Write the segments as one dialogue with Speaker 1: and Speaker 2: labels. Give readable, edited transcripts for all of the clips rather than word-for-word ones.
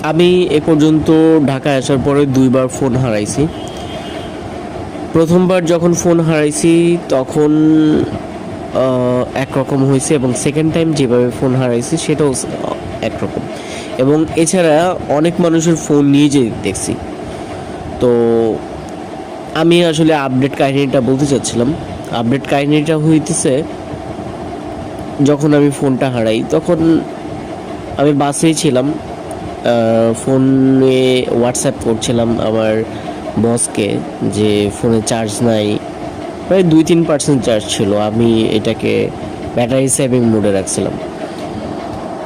Speaker 1: আমি এ পর্যন্ত ঢাকায় আসার পরে ২ বার ফোন হারাইছি। প্রথমবার যখন ফোন হারাইছি তখন একরকম হয়েছে, এবং সেকেন্ড টাইম যেভাবে ফোন হারাইছি সেটাও একরকম। এবং এছাড়া অনেক মানুষের ফোন নিয়ে যে দেখছি। তো আমি আসলে আপডেট কাহিনীটা বলতে চাচ্ছিলাম। আপডেট কাহিনীটা হইতেছে, যখন আমি ফোনটা হারাই তখন আমি বাসেই ছিলাম। ফোনে হোয়াটসঅ্যাপ করছিলাম আমার বসকে যে ফোনে চার্জ নাই, প্রায় ২-৩% চার্জ ছিল। আমি এটাকে ব্যাটারি সেভিং মোডে রাখছিলাম।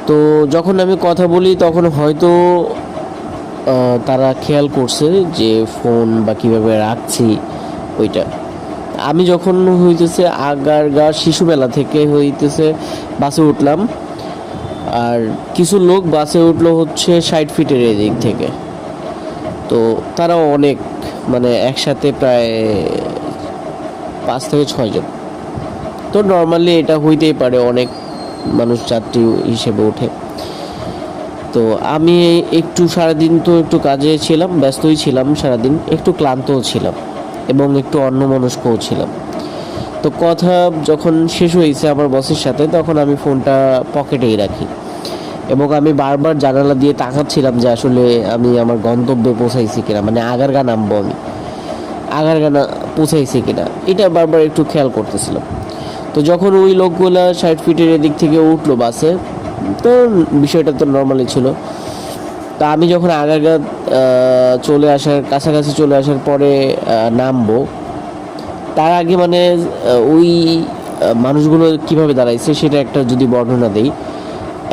Speaker 1: তো যখন আমি কথা বলি তখন হয়তো তারা খেয়াল করছে যে ফোন বা কীভাবে রাখছি ওইটা। আমি যখন হইতেছে আগারগার শিশুবেলা থেকে হইতেছে বাসে উঠলাম, আর কিছু লোক বাসে উঠলো হচ্ছে ৬০ ফিটের এদিক থেকে। তো তারা অনেক, মানে একসাথে প্রায় ৫ থেকে ৬ জন। তো নর্মালি এটা হইতেই পারে, অনেক মানুষ যাত্রী হিসেবে ওঠে। তো আমি একটু সারাদিন তো একটু কাজে ছিলাম, ব্যস্তই ছিলাম সারাদিন, একটু ক্লান্তও ছিলাম এবং একটু অন্যমনস্কও ছিলাম। তো কথা যখন শেষ হয়েছে আমার বসের সাথে, তখন আমি ফোনটা পকেটেই রাখি এবং আমি বারবার জানালা দিয়ে তাকাচ্ছিলাম যে আসলে আমি আমার গন্তব্যে পৌঁছাইছি কিনা, মানে আগারগা নামবো আমি, আগারগা পৌঁছাইছি কিনা এটা বারবার একটু খেয়াল করতেছিলাম। তো যখন ওই লোকগুলা ৬০ ফিটের এদিক থেকে উঠলো বাসে, তো বিষয়টা তো নর্মালি ছিল। তা আমি যখন আগারগা চলে আসার কাছাকাছি চলে আসার পরে নামবো, তার আগে মানে ওই মানুষগুলো কিভাবে দাঁড়াইছে সেটা একটা যদি বর্ণনা দেই।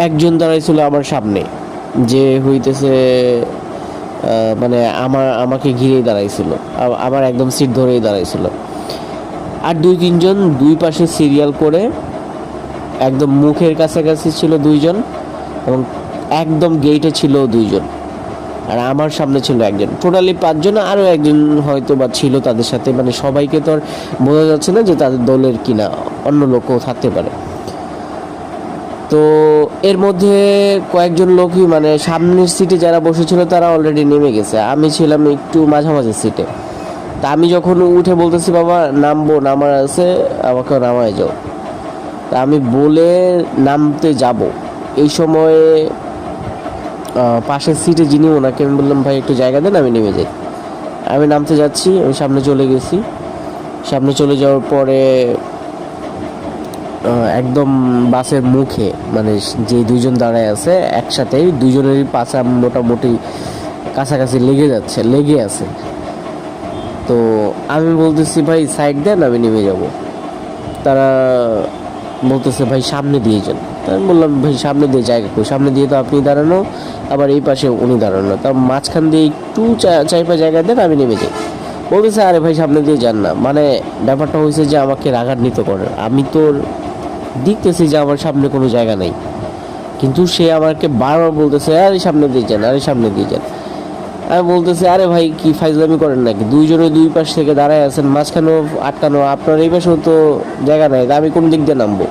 Speaker 1: একজন দাঁড়াইছিল আমার সামনে, যে হইতেছে মানে আমাকে ঘিরেই দাঁড়াইছিল, আমার একদম সিট ধরেই দাঁড়াইছিল। আর ২-৩ জন দুই পাশে সিরিয়াল করে একদম মুখের কাছাকাছি ছিল ২ জন, এবং একদম গেটে ছিল ২ জন, আর আমার সামনে ছিল একজন। টোটালি ৫ জন, আরও একজন হয়তো বা ছিল তাদের সাথে, মানে সবাইকে তো আর বোঝা যাচ্ছে না যে তাদের দলের কিনা, অন্য লোকও থাকতে পারে। তো এর মধ্যে কয়েকজন লোকই, মানে সামনের সিটে যারা বসেছিল তারা অলরেডি নেমে গেছে, আমি ছিলাম একটু মাঝামাঝি সিটে। তা আমি যখন উঠে বলতেছি বাবা নামবো, নামার আছে, আমাকে নামায় যাও। তা আমি বলে নামতে যাব, এই সময়ে পাশের সিটে যিনি, ওনাকে আমি বললাম ভাই একটু জায়গা দেন, আমি নেমে যাই। আমি নামতে যাচ্ছি, আমি সামনে চলে গেছি। সামনে চলে যাওয়ার পরে একদম বাসের মুখে, মানে যে ২ জন দাঁড়ায় আছে একসাথেই, ২ জনেরই পাশা মোটামুটি কাছাকাছি লেগে আছে। তো আমি বলতেছি ভাই সাইড দেন, আমি নেমে যাব। তারা বলতেছে ভাই সামনে দিয়ে যান। আমি বললাম ভাই সামনে দিয়ে জায়গা কই, সামনে দিয়ে তো আপনি দাঁড়ানো, আবার এই পাশে উনি দাঁড়ানো, তার মাঝখান দিয়ে একটু চাইপা জায়গা দেন, আমি নেমে যাই। বলতেছে আরে ভাই সামনে দিয়ে যান না। মানে ব্যাপারটা হয়েছে যে আমাকে রাগান্বিত করে। আমি তো দেখতেছি যে আমার সামনে কোনো জায়গা নেই, কিন্তু সে আমাকে বারবার বলতেছে আরে সামনে দিয়ে যান, আরে সামনে দিয়ে যান। আমি বলতেছি আরে ভাই কি ফাইজলামি করেন নাকি, ২ জনে ২ পাশ থেকে দাঁড়ায় আছেন, মাঝখানেও আটকানো, আপনার এই পাশেও তো জায়গা নাই, আমি কোন দিক দিয়ে নামবো?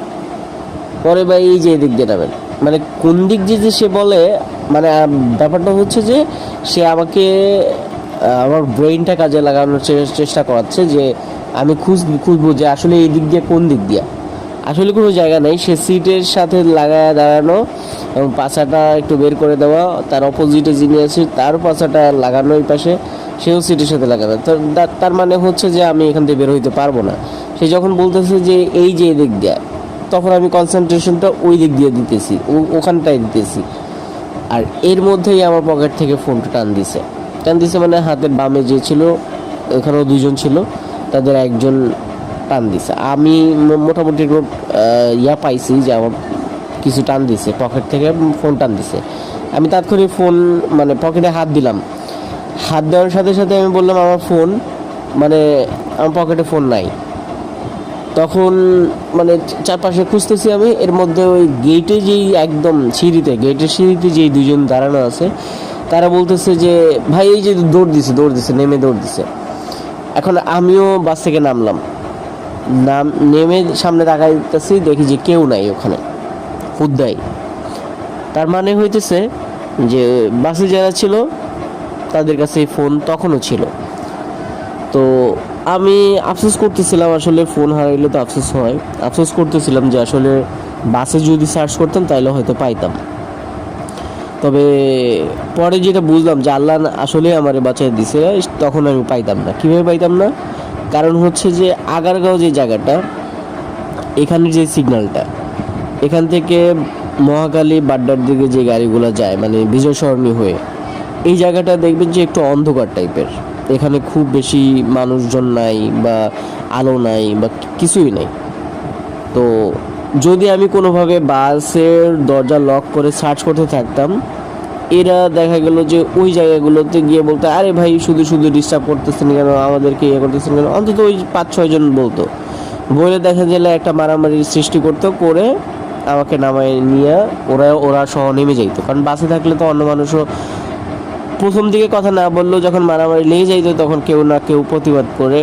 Speaker 1: পরে ভাই এই যে এদিক দিয়ে নামেন, মানে কোন দিক দিয়ে যে সে বলে, মানে ব্যাপারটা হচ্ছে যে সে আমাকে আমার ব্রেইনটা কাজে লাগানোর চেষ্টা করাচ্ছে, যে আমি খুঁজবো যে আসলে এই দিক দিয়ে কোন দিক দিয়ে। আসলে কোনো জায়গা নেই, সে সিটের সাথে লাগায় দাঁড়ানো এবং পাছাটা একটু বের করে দেওয়া, তার অপোজিটে যিনি আছে তার পাছাটা লাগানো এই পাশে, সেও সিটের সাথে লাগানো। তো তার মানে হচ্ছে যে আমি এখান থেকে বের হইতে পারবো না। সে যখন বলতেছে যে এই যে এদিক দিয়ে, তখন আমি কনসেন্ট্রেশনটা ওই দিক দিয়ে দিতেছি, ওখানটায় দিতেছি। আর এর মধ্যেই আমার পকেট থেকে ফোনটা টান দিছে, মানে হাতের বামে যে ছিল, ওখানেও ২ জন ছিল, তাদের একজন টান দিছে। আমি মোটামুটি একটু পাইছি যে আমার কিছু টান দিছে, পকেট থেকে ফোন টান দিছে। আমি তাৎক্ষণিক ফোন, মানে পকেটে হাত দিলাম। হাত দেওয়ার সাথে সাথে আমি বললাম আমার ফোন, মানে আমার পকেটে ফোন নাই। তখন মানে চারপাশে খুঁজতেছি আমি, এর মধ্যে ওই গেটে যেই একদম গেটের সিঁড়িতে যেই ২ জন দাঁড়ানো আছে, তারা বলতেছে যে ভাই এই যে দৌড় দিছে, নেমে দৌড় দিছে। এখন আমিও বাস থেকে নেমে সামনে তাকাইতেছি, দেখি যে কেউ নাই ওখানে, হুদ্দাই। তার মানে হইতেছে যে বাসে যারা ছিল তাদের কাছে এই ফোন তখনও ছিল। তো আমি আফসোস করতেছিলাম, আসলে ফোন হারাইলে তো আফসোস হয়, আফসোস করতেছিলাম যে আসলে বাসে যদি সার্চ করতাম তাহলে হয়তো পাইতাম। তবে পরে যেটা বুঝলাম যে আল্লাহ আসলে আমারে বাঁচাই দিছে, তখন আমি পাইতাম না। কীভাবে পাইতাম না? কারণ হচ্ছে যে আগারগাঁও যে জায়গাটা, এখানের যে সিগন্যালটা, এখান থেকে মহাকালী বাড্ডার দিকে যে গাড়িগুলো যায় মানে বিজয় সরণি হয়ে, এই জায়গাটা দেখবেন যে একটু অন্ধকার টাইপের। এখানে খুব বেশি মানুষজন নাই বা আলো নাই বা কিছুই নাই। তো যদি আমি কোনোভাবে বাসের দরজা লক করে সার্চ করতে থাকতাম, এরা দেখা গেল যে ওই জায়গাগুলোতে গিয়ে বলতো, আরে ভাই শুধু শুধু ডিস্টার্ব করতেছেন কেন, আমাদেরকে ইয়ে করতেছেন কেন, অন্তত ওই 5-6 জন বলতো। বলে দেখা গেলে একটা মারামারির সৃষ্টি করতো, করে আমাকে নামায় নিয়ে ওরা সহ নেমে যাইতো। কারণ বাসে থাকলে তো অন্য মানুষও প্রথম দিকে কথা না বললেও যখন মারামারি লেগে যাইতো তখন কেউ না কেউ প্রতিবাদ করে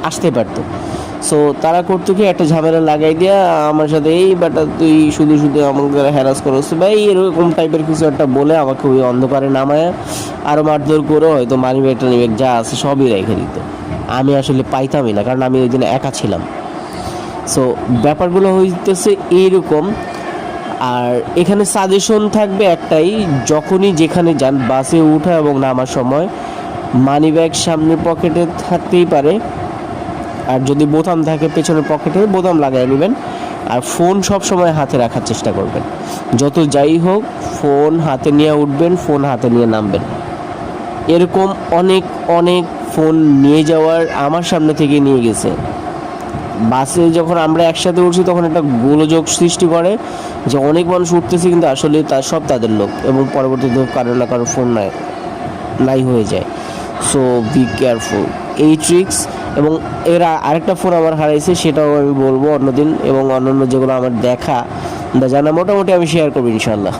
Speaker 1: আসতে পারতো। সো তারা করতো কি, একটা ঝামেলা লাগাই দিয়া আমার সাথে, এই বেটা তুই শুধু শুধু আমাকে হ্যারাস করছ বা এরকম টাইপের কিছু একটা বলে আমাকে ওই অন্ধকারে নামায় আরও মারধর করে হয়তো মানি ব্যাগ টানি ব্যাগ যা আছে সবই রেখে দিত। আমি আসলে পাইতামই না, কারণ আমি ওই দিন একা ছিলাম। সো ব্যাপারগুলো হইতেছে এইরকম। আর এখানে সাজেশন থাকবে একটাই, যখনই যেখানে যান বাসে উঠা এবং নামার সময় মানি ব্যাগ সামনের পকেটে থাকতেই পারে, আর যদি বোতাম থাকে পেছনের পকেটে বোতাম লাগাই নেবেন। আর ফোন সব সময় হাতে রাখার চেষ্টা করবেন, যত যাই হোক ফোন হাতে নিয়ে উঠবেন, ফোন হাতে নিয়ে নামবেন। এরকম অনেক অনেক ফোন নিয়ে যাওয়ার আমার সামনে থেকে নিয়ে গেছে। বাসে যখন আমরা একসাথে উঠছি তখন একটা গোলযোগ সৃষ্টি করে যে অনেক মানুষ উঠতেছে কিন্তু আসলে সব তাদের লোক, এবং পরবর্তীতে কারো না কারো ফোন নাই হয়ে যায়। সো বি কেয়ারফুল, এই ট্রিক্স। এবং এর আরেকটা ফোন আমার হারাইছে, সেটাও আমি বলবো অন্যদিন, এবং অন্যান্য যেগুলো আমার দেখা বা জানা মোটামুটি আমি শেয়ার করবো ইনশাল্লাহ।